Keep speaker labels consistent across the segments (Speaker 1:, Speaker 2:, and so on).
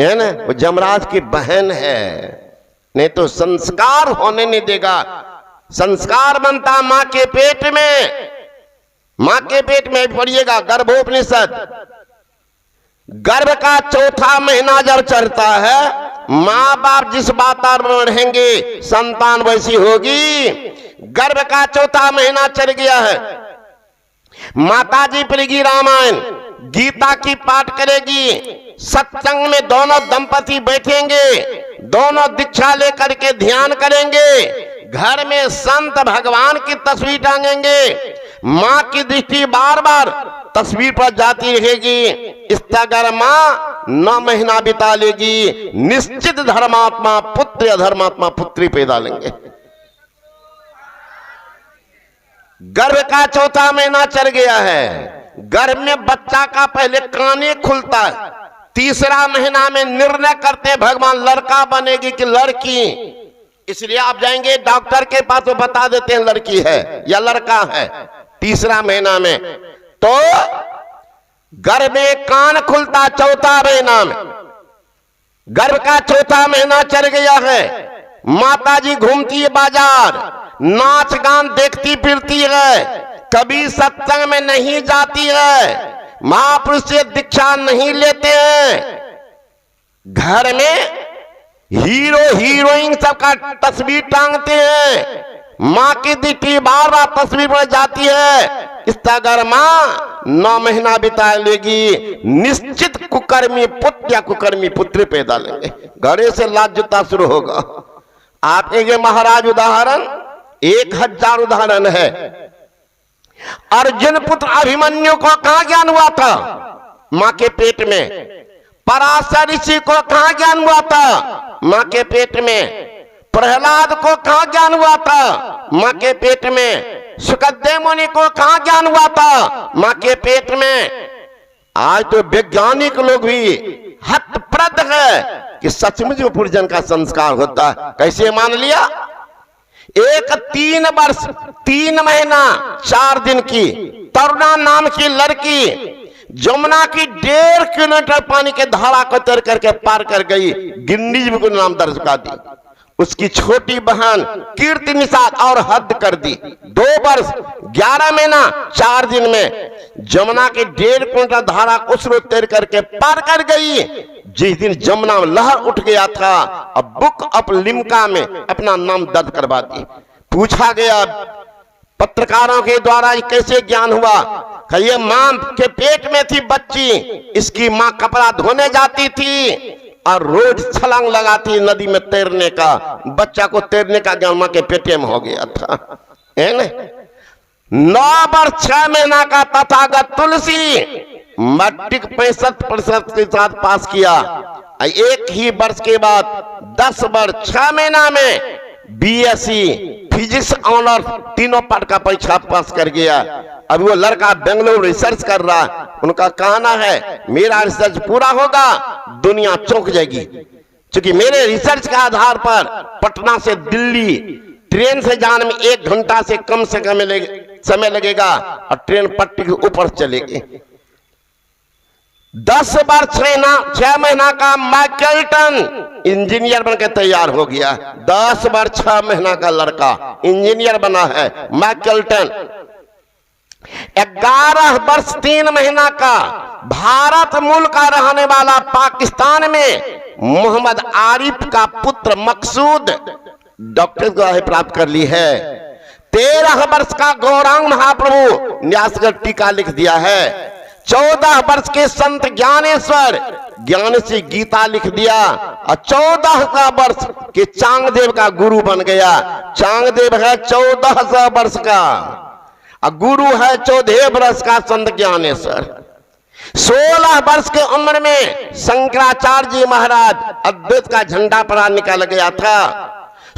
Speaker 1: है ना, वो जमराज की बहन है, नहीं तो संस्कार होने नहीं देगा। संस्कार बनता मां के पेट में, मां के पेट में पढ़िएगा गर्भोपनिषद। गर्भ का चौथा महीना जब चढ़ता है, माँ बाप जिस वातावरण में रहेंगे संतान वैसी होगी। गर्भ का चौथा महीना चढ़ गया है, माता जी पढ़ेगी रामायण, गीता की पाठ करेगी, सत्संग में दोनों दंपति बैठेंगे, दोनों दीक्षा लेकर के ध्यान करेंगे, घर में संत भगवान की तस्वीर टांगेंगे, मां की दृष्टि बार बार तस्वीर पर जाती रहेगी। इस तरह मां 9 महीना बिता लेगी, निश्चित धर्मात्मा पुत्र या धर्मात्मा पुत्री पैदा लेंगे। गर्भ का चौथा महीना चल गया है, गर्भ में बच्चा का पहले काने खुलता है, तीसरा महीना में निर्णय करते भगवान लड़का बनेगी कि लड़की। इसलिए आप जाएंगे डॉक्टर के पास, वो बता देते हैं लड़की है या लड़का है तीसरा महीना में। तो गर्भ में कान खुलता चौथा महीना में, गर्भ का चौथा महीना चल गया है, माता जी घूमती है बाजार, नाच गान देखती फिरती है, कभी सत्संग में नहीं जाती है, महापुरुष से दीक्षा नहीं लेते हैं, घर में हीरो हीरोइन सबका तस्वीर टांगते हैं, मां की दृष्टि बार बार तस्वीर पर जाती है। इस तरह मां 9 महीना बिता लेगी, निश्चित कुकर्मी पुत्र या कुकर्मी पुत्री पैदा लेंगे। घरे से लाज जूता शुरू होगा। आप एक महाराज उदाहरण, 1000 उदाहरण है। अर्जुन पुत्र अभिमन्यु को कहां ज्ञान हुआ था? मां के पेट में। पराशर ऋषि को कहां ज्ञान हुआ था? मां के पेट में। प्रहलाद को कहां ज्ञान हुआ था? मां के पेट में। सुखदेव मुनि को कहां ज्ञान हुआ था? मां के पेट में। आज तो वैज्ञानिक लोग भी हतप्रद है कि सचमुच पूर्वजन का संस्कार होता है। कैसे मान लिया? एक 3 वर्ष 3 महीना 4 दिन की तरुणा नाम की लड़की जमुना की 1.5 किलोमीटर पानी के धारा को तैर करके पार कर गई, गिनीज बुक में नाम दर्ज कर दी। उसकी छोटी बहन कीर्ति निषाद और हद कर दी। 2 वर्ष 11 महीना 4 दिन में जमुना के 1.5 किलोमीटर धारा को स्रोत तैर करके पार कर गई। जिस दिन जमुना में लहर उठ गया था, अब बुक ऑफ लिम्का में अपना नाम दर्ज करवा दी। पूछा गया पत्रकारों के द्वारा कैसे ज्ञान हुआ? ये मां के पेट में थी बच्ची, इसकी मां कपड़ा धोने जाती थी और रोज छलांग लगाती नदी में तैरने का। बच्चा को तैरने का ज्ञान मां के पेटे में हो गया था, है ना? 9 वर्ष 6 महीना का तथागत तुलसी मैट्रिक 65% के साथ पास किया। एक ही वर्ष के बाद 10 वर्ष 6 महीना में बीएससी फिजिक्स ऑनर तीनों पाठ का परीक्षा पास कर गया। अभी वो लड़का बेंगलुरु रिसर्च कर रहा है। उनका कहना है मेरा रिसर्च पूरा होगा दुनिया चौंक जाएगी, क्योंकि मेरे रिसर्च के आधार पर पटना से दिल्ली ट्रेन से जाने में 1 घंटा से कम समय लगेगा और ट्रेन पट्टी के ऊपर चलेगी। 10 वर्ष 6 महीना का मैकल्टन इंजीनियर बनकर तैयार हो गया। 10 वर्ष 6 महीना का लड़का इंजीनियर बना है मैकल्टन। 11 वर्ष 3 महीना का भारत मूल का रहने वाला पाकिस्तान में मोहम्मद आरिफ का पुत्र मकसूद डॉक्टरेट को प्राप्त कर ली है। 13 वर्ष का गौरांग महाप्रभु न्यासगढ़ टीका लिख दिया है। 14 वर्ष के संत ज्ञानेश्वर ज्ञानेश्वरी गीता लिख दिया और 14 वर्ष के चांगदेव का गुरु बन गया। चांगदेव है 1400 वर्ष का और गुरु है 14 वर्ष का संत ज्ञानेश्वर। 16 वर्ष के उम्र में शंकराचार्य जी महाराज अद्वैत का झंडा फहरा निकाला गया था।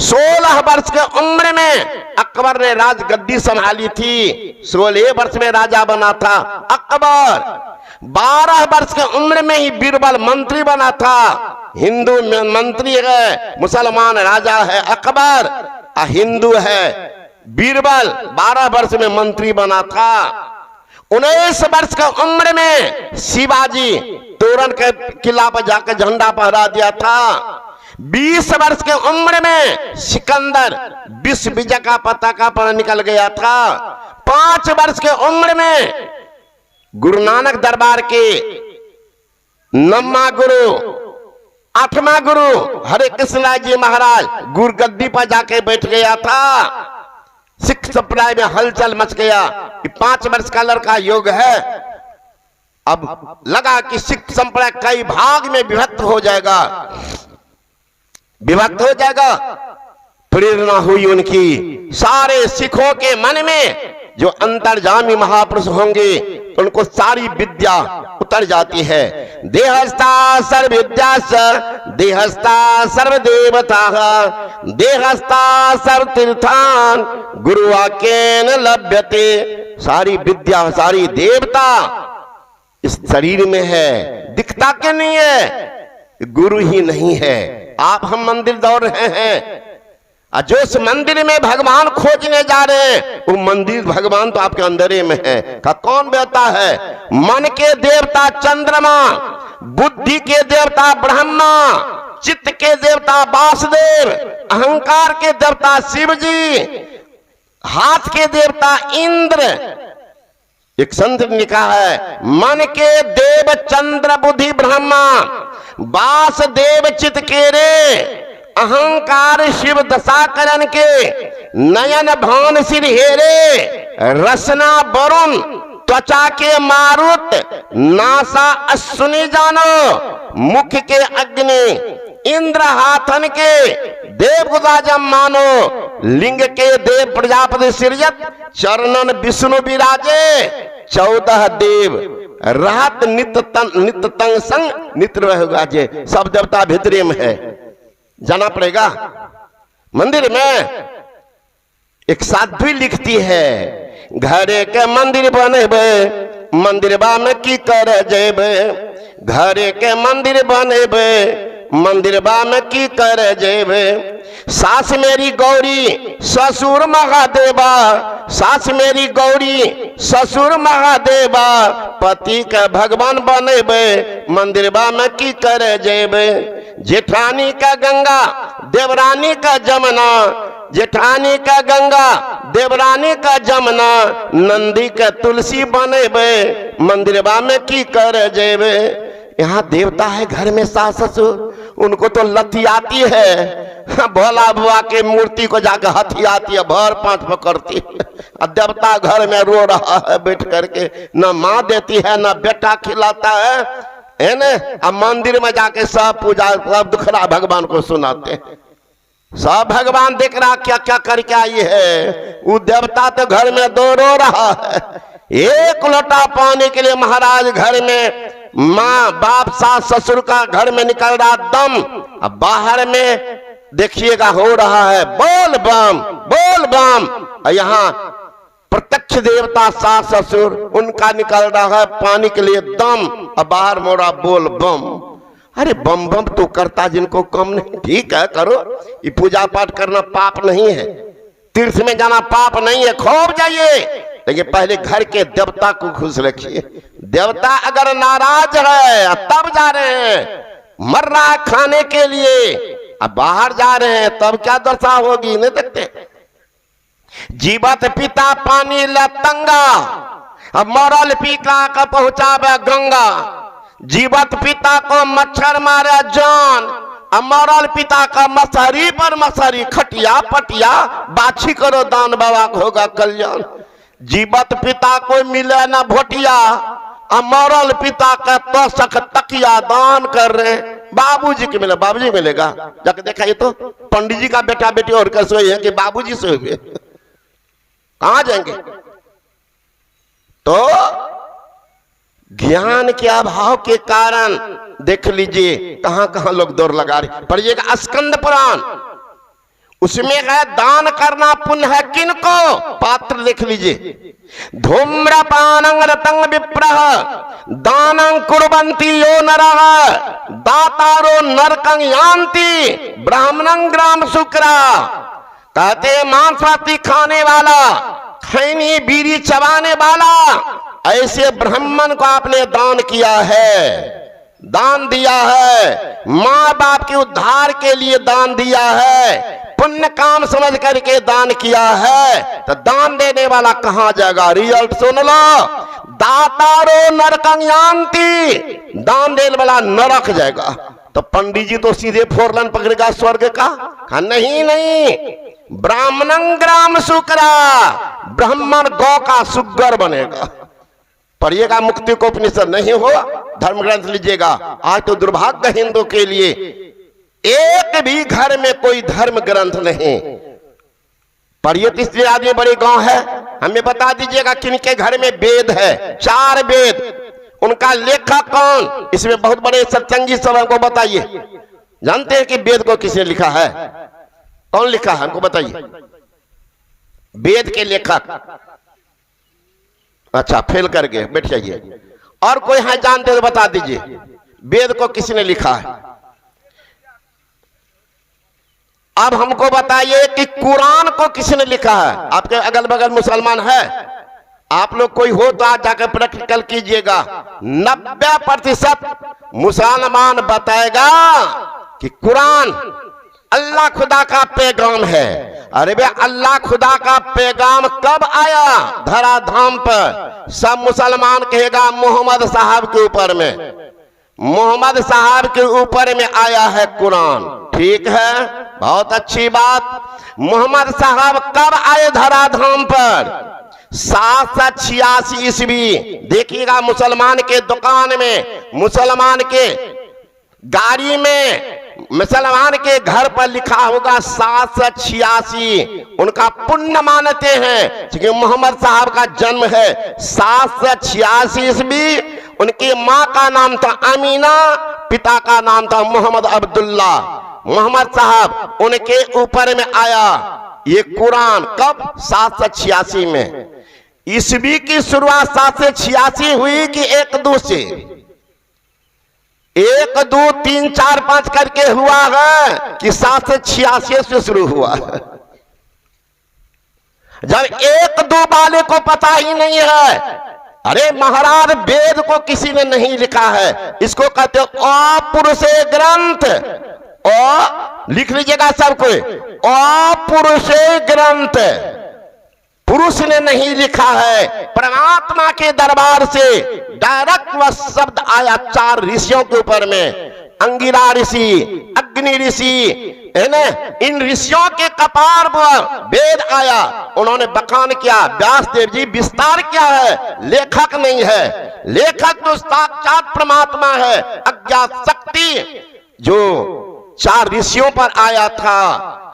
Speaker 1: 16 वर्ष के उम्र में अकबर ने राजगद्दी संभाली थी। 16 वर्ष में राजा बना था अकबर। 12 वर्ष के उम्र में ही बीरबल मंत्री बना था। हिंदू में मंत्री है, मुसलमान राजा है अकबर, हिंदू है बीरबल। 12 वर्ष में मंत्री बना था। 19 वर्ष की उम्र में शिवाजी तोरण के किला पर जाकर झंडा फहरा दिया था। 20 वर्ष की उम्र में सिकंदर विश्व विजय का पताका पर निकल गया था। 5 वर्ष की उम्र में गुरु नानक दरबार के 9वां गुरु 8वां गुरु हरे कृष्ण जी महाराज गुरु गद्दी पर जाके बैठ गया था। सिख संप्रदाय में हलचल मच गया। 5 वर्ष का लड़का योग है। अब लगा कि सिख संप्रदाय कई भाग में विभक्त हो जाएगा, प्रेरणा हुई उनकी। सारे सिखों के मन में जो अंतर्जामी महापुरुष होंगे उनको सारी विद्या उतर जाती है। देहस्था सर्व विद्या देहस्था सर्व देवता देहस्था सर्व तीर्थान गुरु आकेन लभ्यते। सारी विद्या सारी देवता इस शरीर में है, दिखता के नहीं है, गुरु ही नहीं है। आप हम मंदिर दौड़ रहे हैं, जो उस मंदिर में भगवान खोजने जा रहे हैं वो मंदिर भगवान तो आपके अंदर में है। का कौन बेटा है? मन के देवता चंद्रमा, बुद्धि के देवता ब्रह्मा, चित्त के देवता वासुदेव, अहंकार के देवता शिव जी, हाथ के देवता इंद्र। एक संत ने कहा है मन के देव चंद्र बुद्धि ब्रह्मा, वासुदेव चित्त के रे, अहंकार शिव दशा करण के, नयन भान सिर हेरे, रसना वरुण त्वचा के मारुत, नासा अश्विनी जानो, मुख के अग्नि, इंद्र हाथन के, देव गुदाजम मानो, लिंग के देव प्रजापति सिरजत, चरणन विष्णु विराजे, 14 देव रहत नित तंग संग नित्र होगा जे। सब देवता भितरे में है, जाना पड़ेगा। मंदिर में एक साध्वी लिखती है घरे के मंदिर बनेबे, मंदिरबा में की कर जेबे। घरे के मंदिर बनेबे, मंदिरबा में की कर जेबे। सास मेरी गौरी ससुर महादेवा, सास मेरी गौरी ससुर महादेवा, पति के भगवान बनेबे, मंदिरबा में की कर जेबे। जेठानी का गंगा देवरानी का जमुना, जेठानी का गंगा देवरानी का जमुना, नंदी का तुलसी बनेबे, मंदिरबा में की कर जेबे। यहाँ देवता है घर में सास ससुर, उनको तो लती आती है, भोला बुआ के मूर्ति को जाकर हथियाती है, भर पांच पकड़ती है। देवता घर में रो रहा है बैठ करके, न माँ देती है न बेटा खिलाता है ना। अब मंदिर में जाके सब पूजा सब दुखड़ा भगवान को सुनाते हैं। सब भगवान देख रहा क्या क्या करके आई है, वो देवता तो घर में दो रो रहा है। एक लोटा पानी के लिए महाराज घर में माँ बाप सास ससुर का घर में निकल रहा दम, अब बाहर में देखिएगा हो रहा है बोल बम बोल बम। यहाँ प्रत्यक्ष देवता सास ससुर उनका निकल रहा है पानी के लिए दम, अब बाहर मोड़ा बोल बम। अरे बम बम तो करता जिनको कम नहीं, ठीक है करो, ये पूजा पाठ करना पाप नहीं है, तीर्थ में जाना पाप नहीं है, खूब जाइए, लेकिन पहले घर के देवता को खुश रखिए। देवता अगर नाराज है तब जा रहे हैं, मर रहा है खाने के लिए, अब बाहर जा रहे हैं तब क्या दशा होगी नहीं देखते। जीवत पिता पानी लतंगा, अब मरल पिता का पहुंचावे गंगा। जीवत पिता को मच्छर मारे जान, अब मरल पिता का मसहरी पर मसहरी, खटिया पटिया बाछी करो दान बाबा को होगा कल्याण। जीवत पिता को मिले ना भोटिया, मरल पिता का तोशक तकिया दान कर रहे। बाबूजी के मिले, बाबूजी मिलेगा जाके देखा, ये तो पंडित जी का बेटा बेटी और कैसे है कि बाबूजी से हुए, कहां जाएंगे। तो ज्ञान के अभाव के कारण देख लीजिए कहां कहां लोग दौड़ लगा रहे। पढ़िएगा स्कंद पुराण, उसमें है दान करना पुण्य है किनको, पात्र देख लीजिए। धूम्रपानं रतं विप्रः दानं कुर्वन्ति यो नरः, दातारो नरकं यान्ति ब्राह्मणं ग्राम शुक्रा। कहते मांस भाती खाने वाला, खैनी बीड़ी चबाने वाला, ऐसे ब्राह्मण को आपने दान किया है, दान दिया है, माँ बाप के उद्धार के लिए दान दिया है, पुण्य काम समझ करके दान किया है, तो दान देने वाला कहां जाएगा? रिजल्ट सुन लो, दातारो नरकंयान्ति, दान देने वाला नरक जाएगा। तो पंडित जी तो सीधे फोरलन पकड़ेगा स्वर्ग का? नहीं नहीं, ब्राह्मणं ग्राम शुक्रा, ब्राह्मण गौ का सुगर बनेगा। पढ़िएगा मुक्ति को उपनिषद, नहीं हो धर्म ग्रंथ लीजिएगा। आज तो दुर्भाग्य हिंदू के लिए एक भी घर में कोई धर्म ग्रंथ नहीं। पढ़िए, तीसरे आदमी बड़ी गांव है, हमें बता दीजिएगा किनके घर में वेद है? 4 वेद, उनका लेखक कौन? इसमें बहुत बड़े सत्संगी सब हमको बताइए। जानते हैं कि वेद को किसने लिखा है? कौन लिखा है हमको बताइए, वेद के लेखक। अच्छा, फेल कर गए, बैठ जाइए। और कोई है जानते तो बता दीजिए, वेद को किसने लिखा है? अब हमको बताइए कि कुरान को किसने लिखा है? आपके अगल बगल मुसलमान है? आप लोग कोई हो तो आज जाकर प्रैक्टिकल कीजिएगा। 90% मुसलमान बताएगा कि कुरान अल्लाह खुदा का पैगाम है। अरे बे, अल्लाह खुदा का पैगाम कब आया धराधाम पर? सब मुसलमान कहेगा मोहम्मद साहब के ऊपर में, मोहम्मद साहब के ऊपर में आया है कुरान। ठीक है, बहुत अच्छी बात। मोहम्मद साहब कब आए धराधाम पर? 786 ईस्वी। देखिएगा मुसलमान के दुकान में, मुसलमान के गाड़ी में, मुसलमान के घर पर लिखा होगा 786। उनका पुण्य मानते हैं क्योंकि मोहम्मद साहब का जन्म है 786 ईस्वी। उनकी माँ का नाम था अमीना, पिता का नाम था मोहम्मद अब्दुल्ला। मोहम्मद साहब उनके ऊपर में आया ये कुरान कब? 786 में। ईस्वी की शुरुआत 786 हुई कि 1-2 से? 1, 2, 3, 4, 5 करके हुआ है कि 786 से शुरू हुआ है? जब 1-2 वाले को पता ही नहीं है, अरे महाराज वेद को किसी ने नहीं लिखा है, इसको कहते हो अपुरुषे ग्रंथ। और लिख लीजिएगा सब कोई, अपुरुषे ग्रंथ, पुरुष ने नहीं लिखा है, परमात्मा के दरबार से डायरेक्ट वह शब्द आया 4 ऋषियों के ऊपर में। अंगिरा ऋषि, अग्नि ऋषि, है ना, इन ऋषियों के कपार पर वेद आया। उन्होंने बखान किया, व्यास देव जी विस्तार किया है, लेखक नहीं है। लेखक तो साक्षात परमात्मा है। अज्ञात शक्ति जो 4 ऋषियों पर आया था।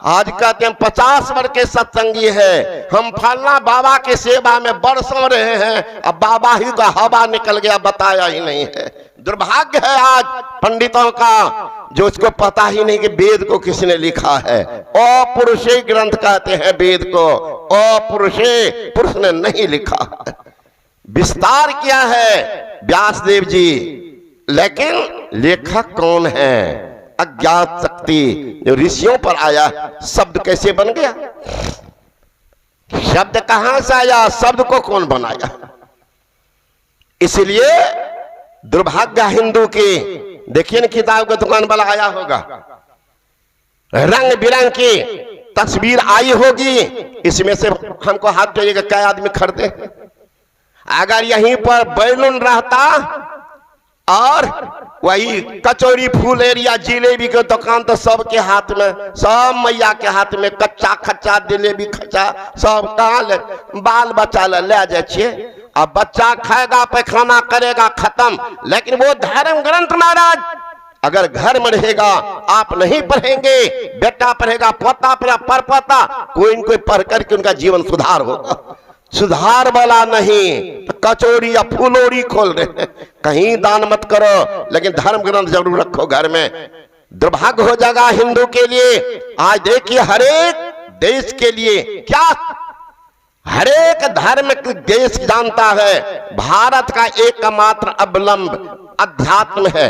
Speaker 1: आज कहते हैं 50 वर्ष के सत्संगी है, हम फलना बाबा के सेवा में बरसों रहे हैं, अब बाबा ही का हवा निकल गया, बताया ही नहीं है। दुर्भाग्य है आज पंडितों का जो इसको पता ही नहीं कि वेद को किसने लिखा है। अपुरुषे ग्रंथ कहते हैं वेद को, अपुरुषे, पुरुष ने नहीं लिखा है। विस्तार किया है व्यास देव जी, लेकिन लेखक कौन है? अज्ञात शक्ति जो ऋषियों पर आया। शब्द कैसे बन गया? शब्द कहां से आया? शब्द को कौन बनाया? इसलिए दुर्भाग्य हिंदू की, देखिए ना किताब की दुकान वाला आया होगा, रंग बिरंग की तस्वीर आई होगी, इसमें से हमको हाथ जोड़िएगा क्या आदमी खरीदे? अगर यहीं पर बैलून रहता और वही कचौरी फूल एरिया जिलेबी के दुकान तो सबके हाथ में, सब मैया के हाथ में कच्चा खच्चा जिलेबी खच्चा सब कहाँ ले, बाल बच्चा ले जाए छिए। अब बच्चा खाएगा, पैखाना करेगा, खत्म। लेकिन वो धर्म ग्रंथ महाराज अगर घर में रहेगा, आप नहीं पढ़ेंगे, बेटा पढ़ेगा, पोता पढ़ेगा, परपोता, कोई न कोई पढ़ करके उनका जीवन सुधार होगा। सुधार वाला नहीं तो कचौरी या फूलोरी खोल रहे। कहीं दान मत करो, लेकिन धर्म ग्रंथ जरूर रखो घर में। दुर्भाग्य हो जाएगा हिंदू के लिए। आज देखिए हरेक देश के लिए क्या, हरेक धर्म के देश जानता है भारत का एकमात्र अवलंब अध्यात्म है।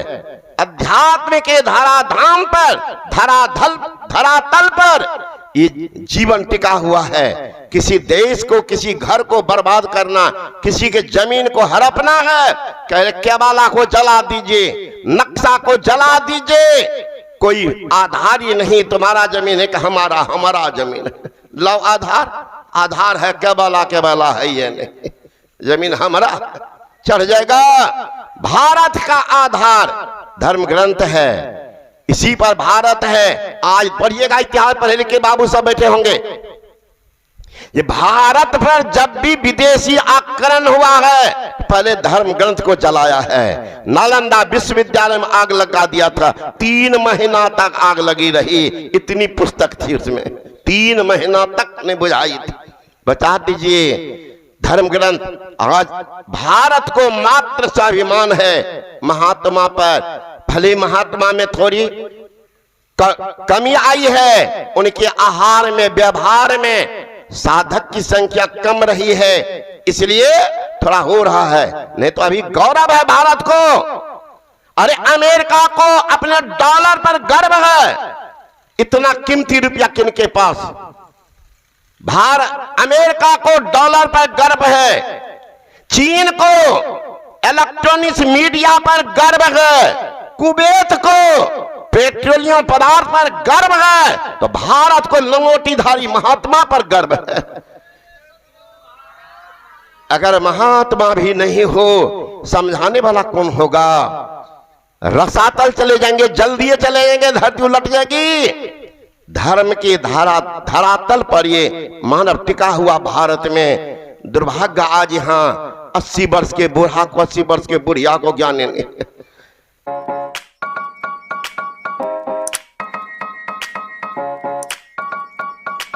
Speaker 1: अध्यात्म के धराधाम पर, धरातल पर ये जीवन टिका हुआ है। किसी देश को, किसी घर को बर्बाद करना, किसी के जमीन को हड़पना है, कह रहे केबाला को जला दीजिए, नक्शा को जला दीजिए, कोई आधार ही नहीं, तुम्हारा जमीन है कि हमारा, हमारा जमीन है। लो आधार, आधार है केबाला, केबाला है ये नहीं, जमीन हमारा, चढ़ जाएगा। भारत का आधार धर्म ग्रंथ है, इसी पर भारत है। आज पढ़िएगा इतिहास, पढ़े लिखे बाबू सब बैठे होंगे। ये भारत पर जब भी विदेशी आक्रमण हुआ है, पहले धर्म ग्रंथ को जलाया है। नालंदा विश्वविद्यालय में आग लगा दिया था, 3 महीना तक आग लगी रही, इतनी पुस्तक थी उसमें, 3 महीना तक नहीं बुझाई थी। बता दीजिए धर्म ग्रंथ। आज भारत को मात्र स्वाभिमान है महात्मा पर, भले महात्मा में थोड़ी कमी आई है, उनके आहार में, व्यवहार में साधक की संख्या कम रही है, इसलिए थोड़ा हो रहा है, नहीं तो अभी गौरव है भारत को। अरे अमेरिका को अपने डॉलर पर गर्व है, इतना कीमती रुपया किनके पास। अमेरिका को डॉलर पर गर्व है, चीन को इलेक्ट्रॉनिक्स मीडिया पर गर्व है, कुवैत को पेट्रोलियम पदार्थ पर गर्व है, तो भारत को लंगोटीधारी महात्मा पर गर्व है। अगर महात्मा भी नहीं हो, समझाने वाला कौन होगा? रसातल चले जाएंगे, जल्दी चले जाएंगे, धरती उलट जाएगी। धर्म की धरातल पर ये मानव टिका हुआ भारत में दुर्भाग्य आज यहाँ 80 वर्ष के बूढ़ा को, 80 वर्ष के बुढ़िया को ज्ञान नहीं।